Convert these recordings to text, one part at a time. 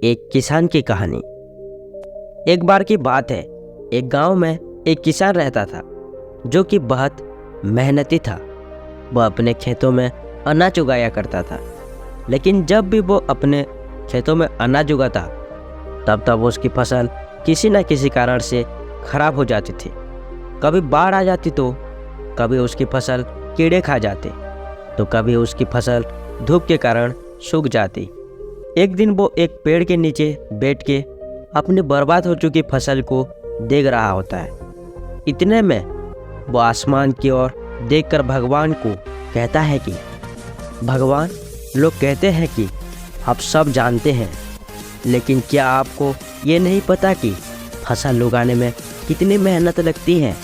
एक किसान की कहानी। एक बार की बात है, एक गांव में एक किसान रहता था जो कि बहुत मेहनती था। वह अपने खेतों में अनाज उगाया करता था, लेकिन जब भी वो अपने खेतों में अनाज उगाता तब उसकी फसल किसी न किसी कारण से खराब हो जाती थी। कभी बाढ़ आ जाती तो कभी उसकी फसल कीड़े खा जाते, तो कभी उसकी फसल धूप के कारण सूख जाती। एक दिन वो एक पेड़ के नीचे बैठ के अपनी बर्बाद हो चुकी फसल को देख रहा होता है। इतने में वो आसमान की ओर देखकर भगवान को कहता है कि भगवान, लोग कहते हैं कि आप सब जानते हैं, लेकिन क्या आपको ये नहीं पता कि फसल उगाने में कितनी मेहनत लगती है।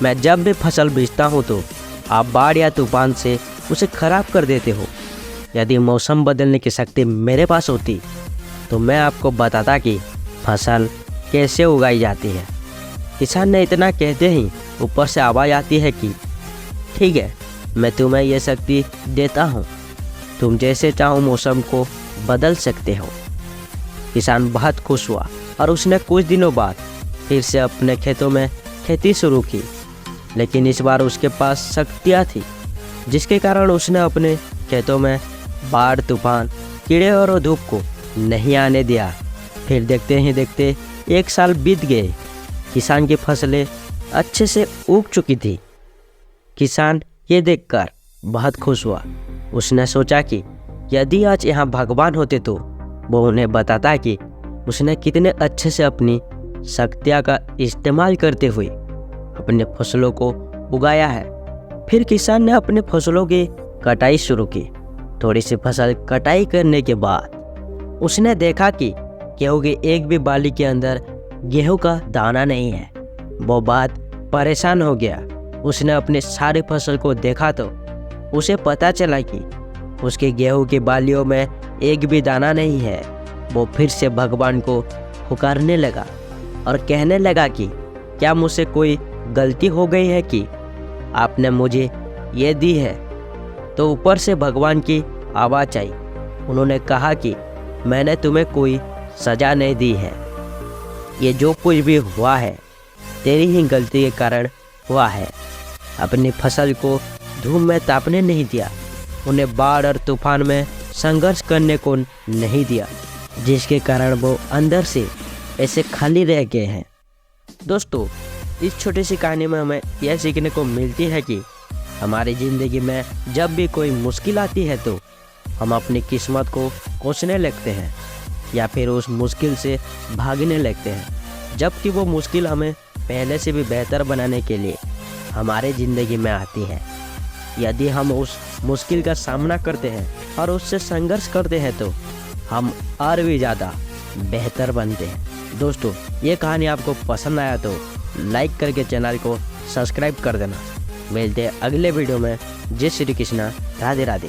मैं जब भी फसल बेचता हूँ तो आप बाढ़ या तूफान से उसे खराब कर देते हो। यदि मौसम बदलने की शक्ति मेरे पास होती तो मैं आपको बताता कि फसल कैसे उगाई जाती है। किसान ने इतना कहते ही ऊपर से आवाज़ आती है कि ठीक है, मैं तुम्हें यह शक्ति देता हूँ, तुम जैसे चाहो मौसम को बदल सकते हो। किसान बहुत खुश हुआ और उसने कुछ दिनों बाद फिर से अपने खेतों में खेती शुरू की, लेकिन इस बार उसके पास शक्तियाँ थी, जिसके कारण उसने अपने खेतों में बाढ़, तूफान, कीड़े और धूप को नहीं आने दिया। फिर देखते ही देखते एक साल बीत गए। किसान की फसलें अच्छे से उग चुकी थी। किसान ये देखकर बहुत खुश हुआ। उसने सोचा कि यदि आज यहाँ भगवान होते तो वो उन्हें बताता कि उसने कितने अच्छे से अपनी शक्तियाँ का इस्तेमाल करते हुए अपने फसलों को उगाया है। फिर किसान ने अपने फसलों की कटाई शुरू की। थोड़ी सी फसल कटाई करने के बाद उसने देखा कि गेहूं की एक भी बाली के अंदर गेहूं का दाना नहीं है। वो बात परेशान हो गया। उसने अपने सारी फसल को देखा तो उसे पता चला कि उसके गेहूं की बालियों में एक भी दाना नहीं है। वो फिर से भगवान को पुकारने लगा और कहने लगा कि क्या मुझसे कोई गलती हो गई है कि आपने मुझे ये दी है। तो ऊपर से भगवान की आवाज़ आई। उन्होंने कहा कि मैंने तुम्हें कोई सज़ा नहीं दी है। ये जो कुछ भी हुआ है तेरी ही गलती के कारण हुआ है। अपनी फसल को धूप में तापने नहीं दिया, उन्हें बाढ़ और तूफान में संघर्ष करने को नहीं दिया, जिसके कारण वो अंदर से ऐसे खाली रह गए हैं। दोस्तों, इस छोटी सी कहानी में हमें यह सीखने को मिलती है कि हमारी ज़िंदगी में जब भी कोई मुश्किल आती है तो हम अपनी किस्मत को कोसने लगते हैं या फिर उस मुश्किल से भागने लगते हैं, जबकि वो मुश्किल हमें पहले से भी बेहतर बनाने के लिए हमारे ज़िंदगी में आती है। यदि हम उस मुश्किल का सामना करते हैं और उससे संघर्ष करते हैं तो हम और भी ज़्यादा बेहतर बनते हैं। दोस्तों, ये कहानी आपको पसंद आया तो लाइक करके चैनल को सब्सक्राइब कर देना। मिलते हैं अगले वीडियो में। जय श्री कृष्णा, राधे राधे।